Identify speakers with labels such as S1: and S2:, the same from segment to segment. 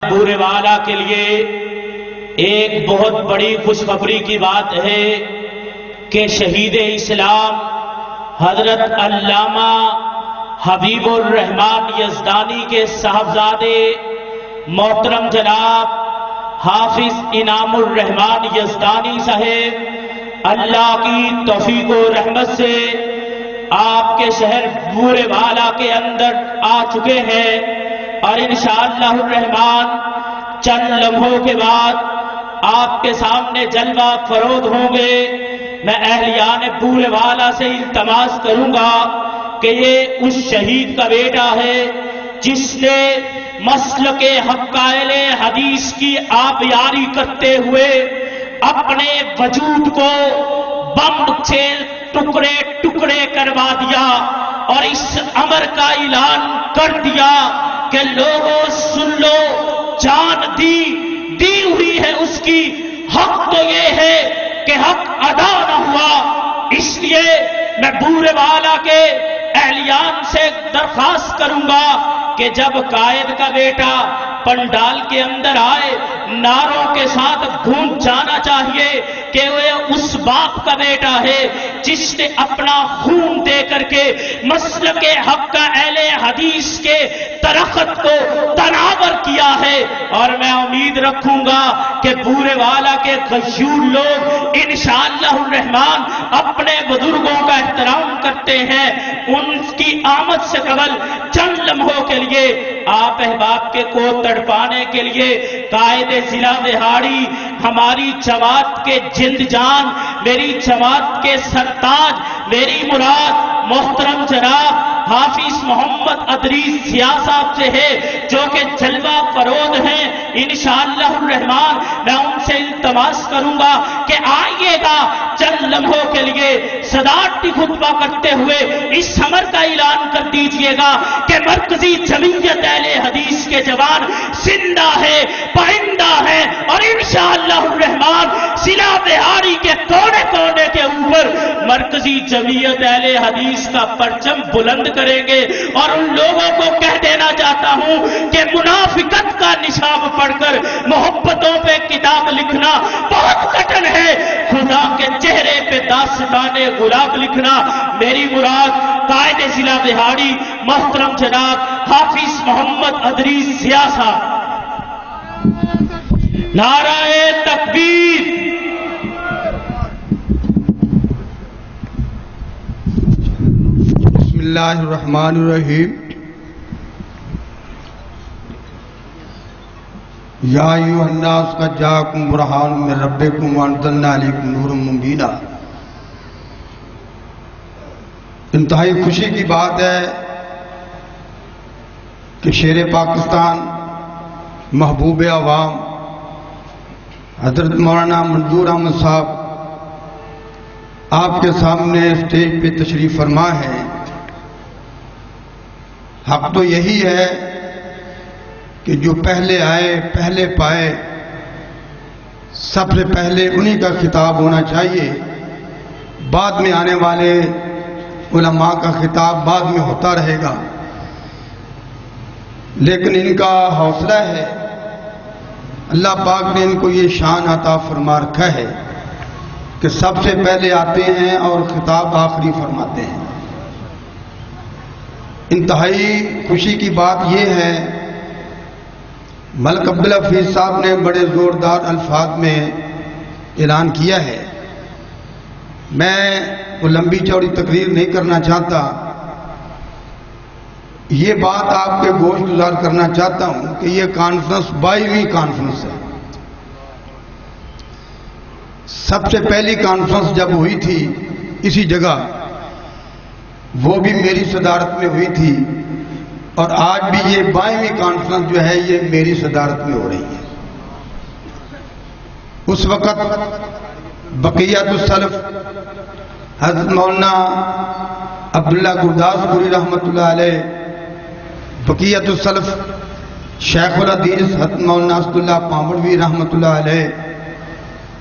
S1: بورے والا کے لیے ایک بہت بڑی خوشخبری کی بات ہے کہ شہید اسلام حضرت علامہ حبیب الرحمان یزدانی کے صاحبزادے محترم جناب حافظ انعام الرحمان یزدانی صاحب اللہ کی توفیق و رحمت سے آپ کے شہر بورے والا کے اندر آ چکے ہیں اور انشاءاللہ الرحمن چند لمحوں کے بعد آپ کے سامنے جلوہ فروز ہوں گے۔ میں اہلیان بورے والا سے التماس کروں گا کہ یہ اس شہید کا بیٹا ہے جس نے مسلک حق قائل حدیث کی آبیاری کرتے ہوئے اپنے وجود کو بم سے ٹکڑے ٹکڑے کروا دیا اور اس امر کا اعلان کر دیا کہ لوگوں سن لو، جان دی ہوئی ہے اس کی، حق تو یہ ہے کہ حق ادا نہ ہوا۔ اس لیے میں بورے والا کے اہلیان سے درخواست کروں گا کہ جب قائد کا بیٹا پنڈال کے اندر آئے نعروں کے ساتھ گونج جانا چاہیے کہ وہ اس باپ کا بیٹا ہے جس نے اپنا خون دے کر کے مسلک حق کا اہل حدیث کے درخت کو تناور کیا ہے۔ اور میں امید رکھوں گا کہ بورے والا کے غیور لوگ انشاءاللہ الرحمن اپنے بزرگوں کا احترام کرتے ہیں۔ ان کی آمد سے قبل چند لمحوں کے لیے آپ احباب کے کو تڑپانے کے لیے قائد ضلع دہاڑی، ہماری جماعت کے جند جان، میری جماعت کے سرتاج، میری مراد محترم جناب حافظ محمد ادریس سیاہ صاحب سے ہے جو کہ جلوہ فروز ہیں۔ انشاءاللہ الرحمن میں ان سے التماس کروں گا کہ آئیے گا چند لمحوں کے لیے صدارتی خطبہ کرتے ہوئے اس امر کا اعلان کر دیجئے گا کہ مرکزی جمعیت اہل حدیث کے جوان زندہ ہے، پائندہ ہے اور انشاءاللہ الرحمن ضلع بہاری کے کونے کونے کے اوپر مرکزی جمعیت اہل حدیث کا پرچم بلند کریں گے۔ اور ان لوگوں کو کہہ دینا چاہتا ہوں کہ منافقت کا نصاب پڑھ کر محبتوں پہ کتاب لکھنا بہت کٹن ہے، خدا کے چہرے پہ داستان گلاب لکھنا۔ میری مراد قائد ضلع دہاڑی محترم جناب حافظ محمد ادریس سیاہ صاحب، نعرہ تکبیر۔
S2: بسم اللہ الرحمن الرحیم۔ یا ایھا الناس قد جاءکم برہان من ربکم وانزلنا علیکم نورا مبینا۔ انتہائی خوشی کی بات ہے کہ شیر پاکستان، محبوب عوام حضرت مولانا منظور احمد صاحب آپ کے سامنے اسٹیج پہ تشریف فرما ہے۔ حق تو یہی ہے کہ جو پہلے آئے پہلے پائے، سب سے پہلے انہی کا خطاب ہونا چاہیے، بعد میں آنے والے علماء کا خطاب بعد میں ہوتا رہے گا۔ لیکن ان کا حوصلہ ہے، اللہ پاک نے ان کو یہ شان عطا فرما رکھا ہے کہ سب سے پہلے آتے ہیں اور خطاب آخری فرماتے ہیں۔ انتہائی خوشی کی بات یہ ہے، ملک عبدالحفیظ صاحب نے بڑے زوردار الفاظ میں اعلان کیا ہے۔ میں وہ لمبی چوڑی تقریر نہیں کرنا چاہتا، یہ بات آپ کے گوش گزار کرنا چاہتا ہوں کہ یہ کانفرنس 22ویں کانفرنس ہے۔ سب سے پہلی کانفرنس جب ہوئی تھی اسی جگہ، وہ بھی میری صدارت میں ہوئی تھی، اور آج بھی یہ 22ویں کانفرنس جو ہے یہ میری صدارت میں ہو رہی ہے۔ اس وقت بقیت السلف حضرت مولانا عبداللہ گرداس پوری رحمۃ اللہ علیہ، بقیت السلف شیخ الحدیث حضرت مولانا اسد اللہ پامڑوی رحمۃ اللہ علیہ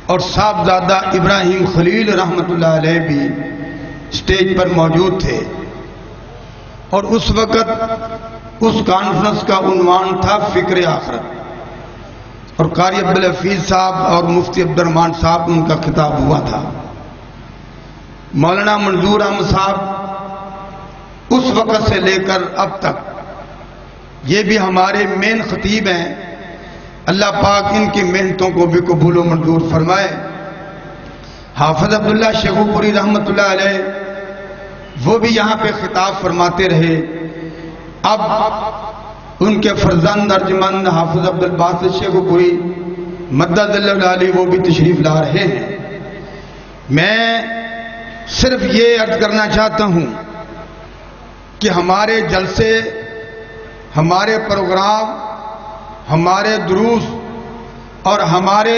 S2: اور صاحبزادہ ابراہیم خلیل رحمۃ اللہ علیہ بھی اسٹیج پر موجود تھے۔ اور اس وقت اس کانفرنس کا عنوان تھا فکر آخرت۔ اور قاری عبدالحفیظ صاحب اور مفتی عبد الرحمان صاحب کو ان کا خطاب ہوا تھا. مولانا منظور احمد صاحب اس وقت سے لے کر اب تک یہ بھی ہمارے مین خطیب ہیں. اللہ پاک ان کی محنتوں کو بھی قبول و منظور فرمائے. حافظ عبداللہ شیخو پوری رحمۃ اللہ علیہ وہ بھی یہاں پہ خطاب فرماتے رہے. اب ان کے فرزند ارجمند حافظ عبدالباسط شیخو پوری مدد اللہ علیہ وہ بھی تشریف لا رہے ہیں. میں صرف یہ عرض کرنا چاہتا ہوں کہ ہمارے جلسے، ہمارے پروگرام، ہمارے دروس اور ہمارے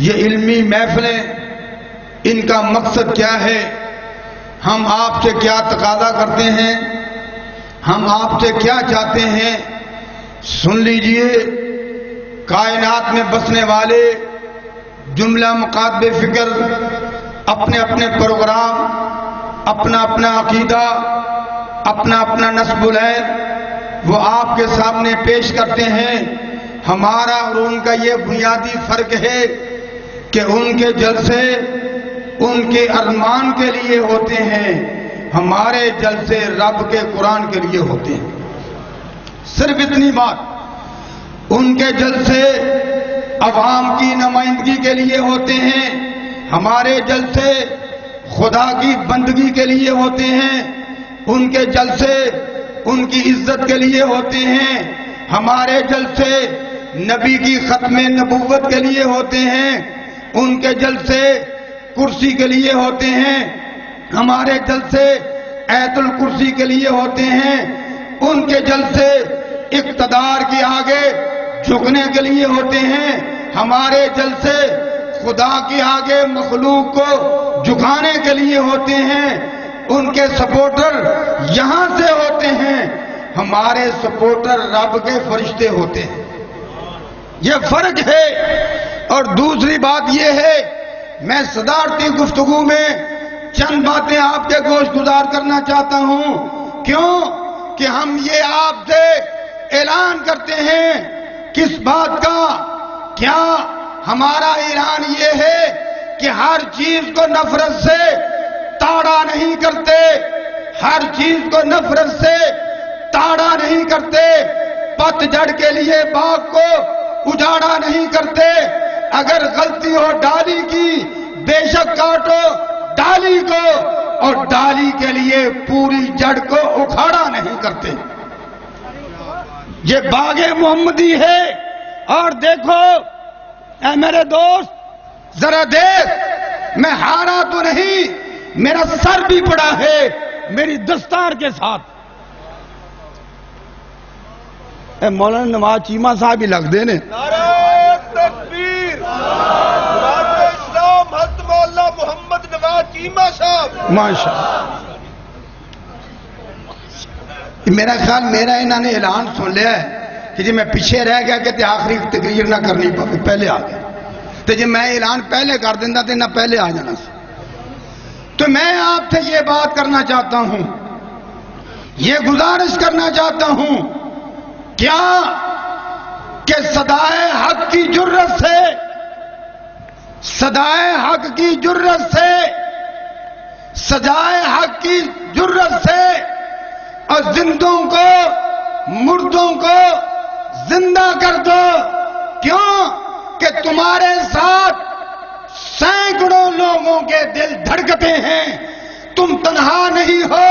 S2: یہ علمی محفلیں، ان کا مقصد کیا ہے؟ ہم آپ سے کیا تقاضا کرتے ہیں؟ ہم آپ سے کیا چاہتے ہیں؟ سن لیجئے. کائنات میں بسنے والے جملہ مقاطب فکر اپنے اپنے پروگرام، اپنا اپنا عقیدہ، اپنا اپنا نسب العین وہ آپ کے سامنے پیش کرتے ہیں. ہمارا اور ان کا یہ بنیادی فرق ہے کہ ان کے جلسے ان کے ارمان کے لیے ہوتے ہیں، ہمارے جلسے رب کے قرآن کے لیے ہوتے ہیں. صرف اتنی بات. ان کے جلسے عوام کی نمائندگی کے لیے ہوتے ہیں، ہمارے جلسے خدا کی بندگی کے لیے ہوتے ہیں. ان کے جلسے ان کی عزت کے لیے ہوتے ہیں، ہمارے جلسے نبی کی ختم نبوت کے لیے ہوتے ہیں. ان کے جلسے کرسی کے لیے ہوتے ہیں، ہمارے جلسے ایت الکرسی کے لیے ہوتے ہیں. ان کے جلسے اقتدار کے آگے جھکنے کے لیے ہوتے ہیں، ہمارے جلسے خدا کے آگے مخلوق کو جھکانے کے لیے ہوتے ہیں. ان کے سپورٹر یہاں سے ہوتے ہیں، ہمارے سپورٹر رب کے فرشتے ہوتے ہیں. یہ فرق ہے. اور دوسری بات یہ ہے، میں صدارتی گفتگو میں چند باتیں آپ کے گوش گزار کرنا چاہتا ہوں. کیوں کہ ہم یہ آپ سے اعلان کرتے ہیں. کس بات کا؟ کیا ہمارا اعلان یہ ہے کہ ہر چیز کو نفرت سے تاڑا نہیں کرتے، ہر چیز کو نفرت سے تاڑا نہیں کرتے، پت جھڑ کے لیے باغ کو اجاڑا نہیں کرتے. اگر غلطی ہو ڈالی کی بے شک کاٹو ڈالی کو، اور ڈالی کے لیے پوری جڑ کو اکھاڑا نہیں کرتے. یہ باغ محمدی ہے. اور دیکھو اے میرے دوست ذرا دیکھ، میں ہارا تو نہیں، میرا سر بھی پڑا ہے میری دستار کے ساتھ. اے مولانا نواز چیمہ صاحب ہی لگ دینے.
S3: نعرہ تکبیر. اسلام حضرت مولانا محمد نواز چیمہ صاحب.
S2: ماشاءاللہ. میرا خیال میرا انہوں نے اعلان سن لیا ہے کہ جی میں پیچھے رہ گیا کہ آخری تقریر نہ کرنی پڑی، پہلے آ گیا. تو جی میں اعلان پہلے کر دینا تو نہ پہلے آ جانا سی. تو میں آپ سے یہ بات کرنا چاہتا ہوں، یہ گزارش کرنا چاہتا ہوں، کیا کہ صدائے حق کی جرت سے، صدائے حق کی جرت سے، صدائے حق کی جرت سے اور زندوں کو مردوں کو زندہ کر دو. کیوں کہ تمہارے ساتھ سینکڑوں لوگوں کے دل دھڑکتے ہیں. تم تنہا نہیں ہو،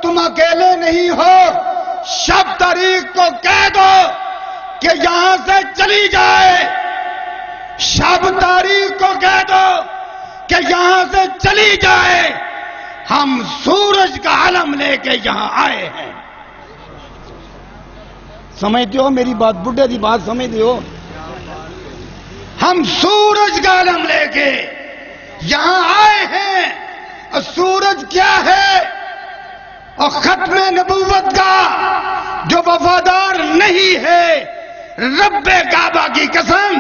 S2: تم اکیلے نہیں ہو. شب تاریخ کو کہہ دو کہ یہاں سے چلی جائے. شب تاریخ کو کہہ دو کہ یہاں سے چلی جائے. ہم سورج کا علم لے کے یہاں آئے ہیں. سمجھتے ہو میری بات؟ بڈھے دی بات سمجھتے ہو؟ ہم سورج کا علم لے کے یہاں آئے ہیں. اور سورج کیا ہے؟ اور ختم نبوت کا جو وفادار نہیں ہے، رب کعبہ کی قسم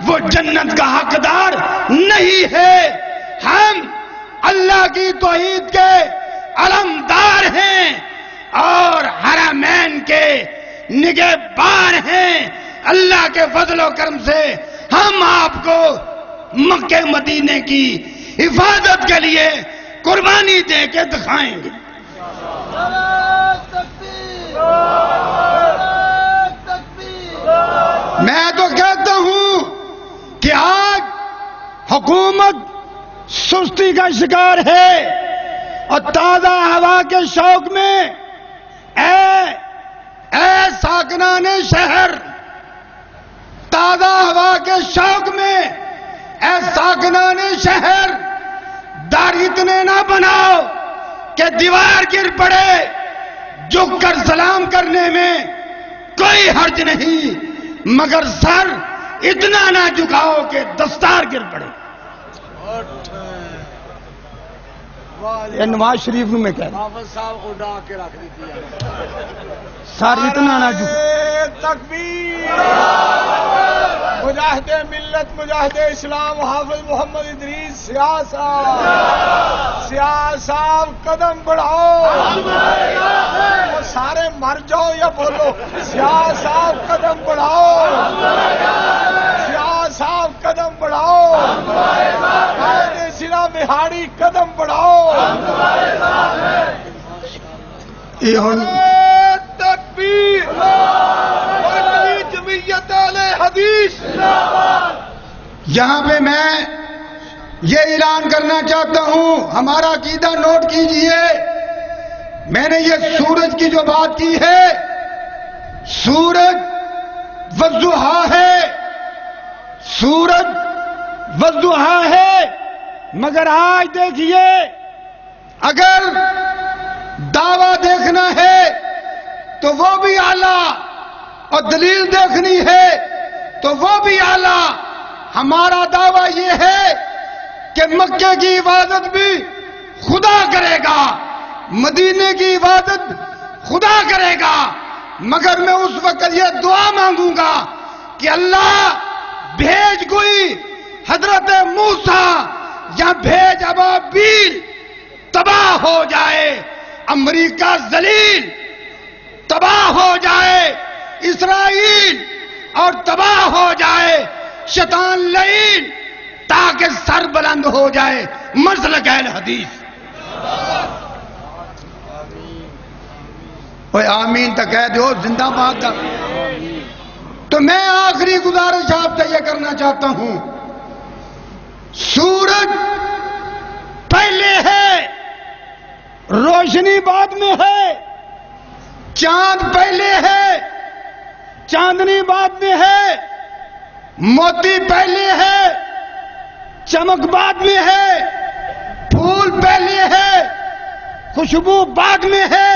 S2: وہ جنت کا حقدار نہیں ہے. ہم اللہ کی توحید کے علمدار ہیں اور حرمین کے نگہبان ہیں. اللہ کے فضل و کرم سے ہم آپ کو مکے مدینے کی حفاظت کے لیے قربانی دے کے دکھائیں گے. میں تو کہتا ہوں کہ آج حکومت سستی کا شکار ہے اور تازہ ہوا کے شوق میں اے ساکنان شہر، تازہ ہوا کے شوق میں اے ساکنان شہر، داڑھی اتنے نہ بناؤ کہ دیوار گر پڑے. جھک کر سلام کرنے میں کوئی حرج نہیں، مگر سر اتنا نہ جھکاؤ کہ دستار گر پڑے. یہ نواز شریف میں کہہ رہا ہوں،
S3: صاحب اڑا کے رکھ دیتی
S2: سر اتنا نہ جھکاؤ.
S3: تکبیر. مجاہد ملت، مجاہد اسلام حافظ محمد ادریس سیاہ صاحب قدم بڑھاؤ. وہ سارے مر جاؤ یا بولو سیاہ صاحب قدم بڑھاؤ، سیاہ صاحب قدم بڑھاؤ، قائد سرا بہاڑی قدم بڑھاؤ.
S2: یہ ہن
S3: تکبیر. جمعیت اہل حدیث.
S2: یہاں پہ میں یہ اعلان کرنا چاہتا ہوں، ہمارا عقیدہ نوٹ کیجئے. میں نے یہ سورج کی جو بات کی ہے، سورج والضحیٰ ہے، سورج والضحیٰ ہے، مگر آج دیکھیے اگر دعویٰ دیکھنا ہے تو وہ بھی اعلیٰ اور دلیل دیکھنی ہے تو وہ بھی اعلیٰ. ہمارا دعویٰ یہ ہے کہ مکے کی عبادت بھی خدا کرے گا، مدینے کی عبادت خدا کرے گا، مگر میں اس وقت یہ دعا مانگوں گا کہ اللہ بھیج کوئی حضرت موسیٰ یا بھیج ابابیل، تباہ ہو جائے امریکہ ذلیل، تباہ ہو جائے اسرائیل، اور تباہ ہو جائے شیطان لعین، تاکہ سر بلند ہو جائے مسلک اہل حدیث. اوے آمین تو کہہ دو، زندہ باد. تو میں آخری گزارش آپ سے یہ کرنا چاہتا ہوں، سورج پہلے ہے، روشنی بعد میں ہے، چاند پہلے ہے، چاندنی بعد میں ہے، موتی پہلے ہے، چمک بعد میں ہے، پھول پہلے ہے، خوشبو بعد میں ہے.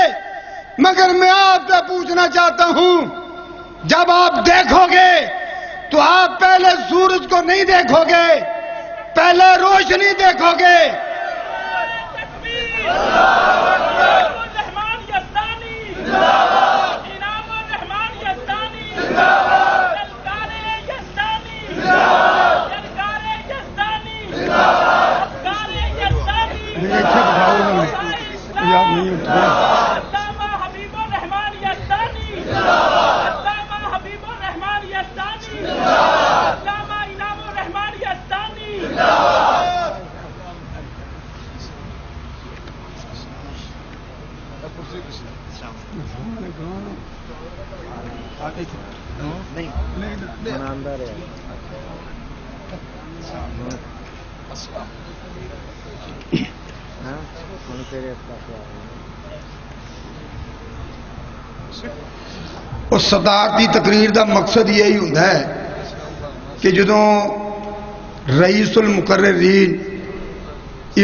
S2: مگر میں آپ سے پوچھنا چاہتا ہوں، جب آپ دیکھو گے تو آپ پہلے سورج کو نہیں دیکھو گے، پہلے روشنی دیکھو گے. اس صدارتی تقریر دا مقصد یہی ہوتا ہے کہ جدوں رئیس المقررین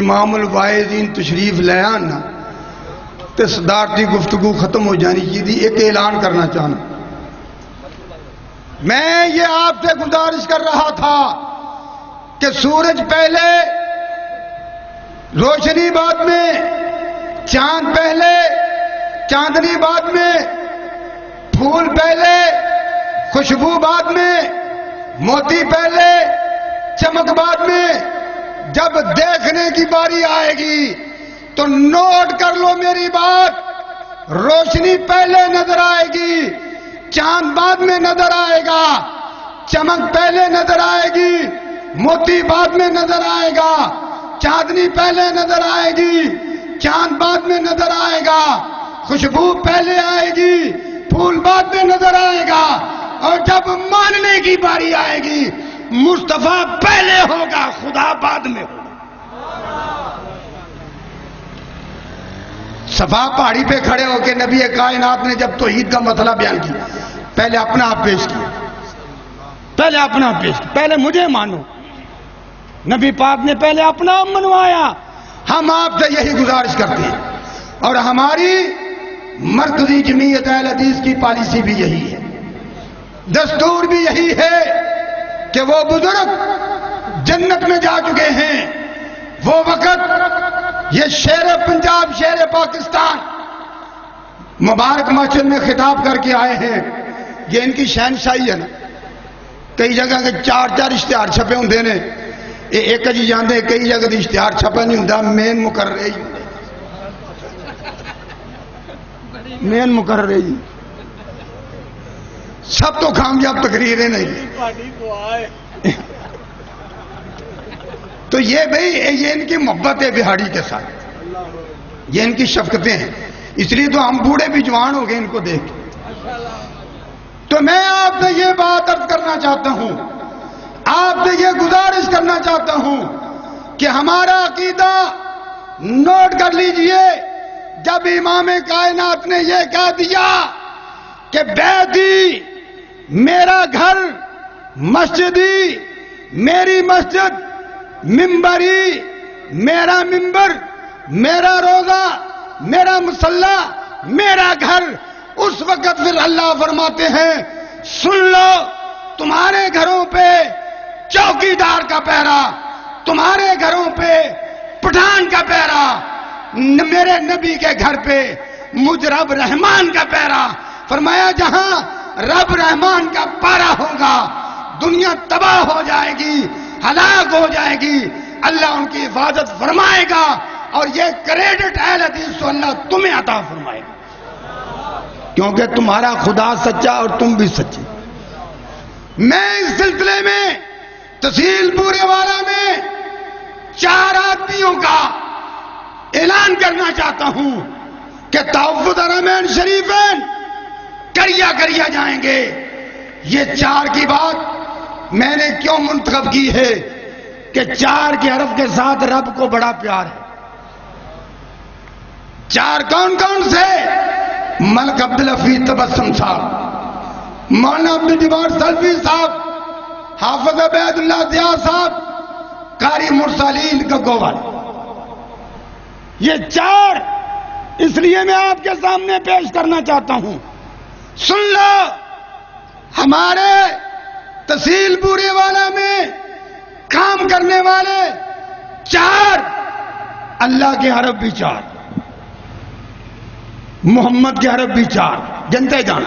S2: امام الواعظین تشریف لے آنا تو صدارتی گفتگو ختم ہو جانی چاہیے. ایک اعلان کرنا چاہنا، میں یہ آپ سے گزارش کر رہا تھا کہ سورج پہلے، روشنی بعد میں، چاند پہلے، چاندنی بعد میں، پھول پہلے، خوشبو بعد میں، موتی پہلے، چمک بعد میں. جب دیکھنے کی باری آئے گی تو نوٹ کر لو میری بات، روشنی پہلے نظر آئے گی، چاند بعد میں نظر آئے گا، چمک پہلے نظر آئے گی، موتی بعد میں نظر آئے گا، چاندنی پہلے نظر آئے گی، چاند بعد میں نظر آئے گا، خوشبو پہلے آئے گی، پھول بعد میں نظر آئے گا، اور جب ماننے کی باری آئے گی مصطفیٰ پہلے ہوگا، خدا بعد میں ہوگا۔ صفا پہاڑی پہ کھڑے ہو کے نبی کائنات نے جب توحید کا مسئلہ بیان کیا، پہلے اپنا آپ پیش کیا، پہلے اپنا آپ پیش کیا، پہلے مجھے مانو۔ نبی پاک نے پہلے اپنا آپ منوایا۔ ہم آپ سے یہی گزارش کرتے ہیں، اور ہماری مرکزی جمعیت اہل حدیث کی پالیسی بھی یہی ہے، دستور بھی یہی ہے کہ وہ بزرگ جنت میں جا چکے ہیں، وہ وقت یہ شیر پنجاب شیر پاکستان مبارک مسجد میں خطاب کر کے آئے ہیں، یہ ان کی شہنشاہی ہے نا۔ کئی جگہ کے چار چار اشتہار چھپے ہوندے نے، ایک جی جاندے کئی جگہ دی اشتہار چھپا نہیں ہوندا، مین مقرر ہے، مین مقرر ہے، سب تو کامیاب تقریریں نہیں۔ تو یہ بھئی یہ ان کی محبت ہے بہاڑی کے ساتھ، یہ ان کی شفقتیں ہیں، اس لیے تو ہم بوڑھے بھی جوان ہو گئے ان کو دیکھ کے۔ تو میں آپ سے یہ بات عرض کرنا چاہتا ہوں، آپ سے یہ گزارش کرنا چاہتا ہوں کہ ہمارا عقیدہ نوٹ کر لیجئے۔ جب امام کائنات نے یہ کہہ دیا کہ بیتی میرا گھر، مسجدی میری مسجد، ممبری میرا ممبر، میرا روزہ میرا مصلی میرا گھر، اس وقت پھر اللہ فرماتے ہیں سن لو، تمہارے گھروں پہ چوکیدار کا پہرا، تمہارے گھروں پہ پٹھان کا پہرا، میرے نبی کے گھر پہ مجھ رب رحمان کا پہرا۔ فرمایا جہاں رب رحمان کا پہرا ہوگا دنیا تباہ ہو جائے گی، ہلاک ہو جائے گی، اللہ ان کی حفاظت فرمائے گا، اور یہ کریڈٹ اہل حدیث تو اللہ تمہیں عطا فرمائے گا، کیونکہ تمہارا خدا سچا اور تم بھی سچے۔ میں اس سلسلے میں تحصیل پورے والا میں 4 آدمیوں کا اعلان کرنا چاہتا ہوں کہ تحفظ حرمین شریفین کریا جائیں گے۔ یہ 4 کی بات میں نے کیوں منتخب کی ہے کہ 4 کے حرف کے ساتھ رب کو بڑا پیار ہے۔ 4 کون کون سے؟ ملک عبدالحفیظ تبسم صاحب، مولانا عبدالجبار سلفی صاحب، حافظ عبید اللہ ضیاء صاحب، قاری مرسلین گگوال۔ یہ 4 اس لیے میں آپ کے سامنے پیش کرنا چاہتا ہوں، سن لو۔ ہمارے تحصیل پورے والا میں کام کرنے والے 4، اللہ کے حرف بھی 4، محمد کے حرف بھی 4، جنتے جان،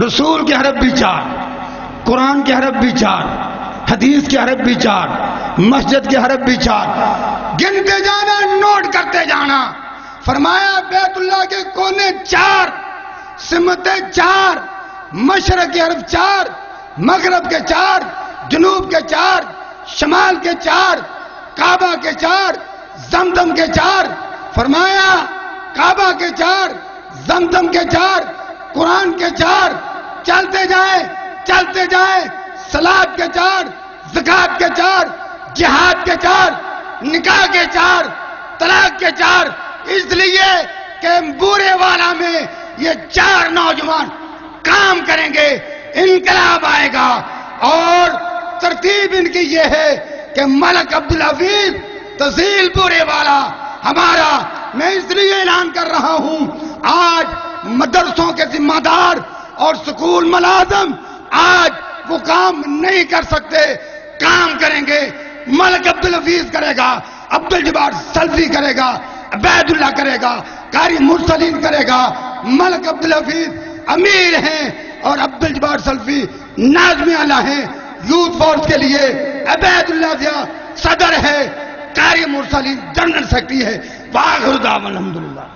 S2: رسول کے حرف بھی 4، قرآن کے حرف بھی 4، حدیث کے حرف بھی 4، مسجد کے حرف بھی 4، گنتے جانا، نوٹ کرتے جانا۔ فرمایا بیت اللہ کے کونے 4، سمتیں 4، مشرق کے حرف 4، مغرب کے 4، جنوب کے 4، شمال کے 4، کعبہ کے 4، زمزم کے 4۔ فرمایا کعبہ کے 4، زمزم کے 4، قرآن کے 4، چلتے جائیں، صلاۃ کے 4، زکوٰۃ کے 4، جہاد کے 4، نکاح کے 4، طلاق کے 4۔ اس لیے کہ بورے والا میں یہ 4 نوجوان کام کریں گے، انقلاب آئے گا۔ اور ترتیب ان کی یہ ہے کہ ملک عبدالحفیظ تحصیل پورے والا ہمارا، میں اس لیے اعلان کر رہا ہوں، آج مدرسوں کے ذمہ دار اور سکول ملازم آج وہ کام نہیں کر سکتے، کام کریں گے۔ ملک عبدالحفیظ کرے گا، عبدالجبار سلفی کرے گا، عبید اللہ کرے گا، قاری مرسلین کرے گا۔ ملک عبدالحفیظ امیر ہیں اور عبدالجبار سلفی ناظم اعلیٰ ہیں یوتھ فورس کے لیے، عبید اللہ ضیاء صدر ہے، قاری مرسلین جنرل سیکرٹری ہے۔ وآخر دعوانا الحمدللہ۔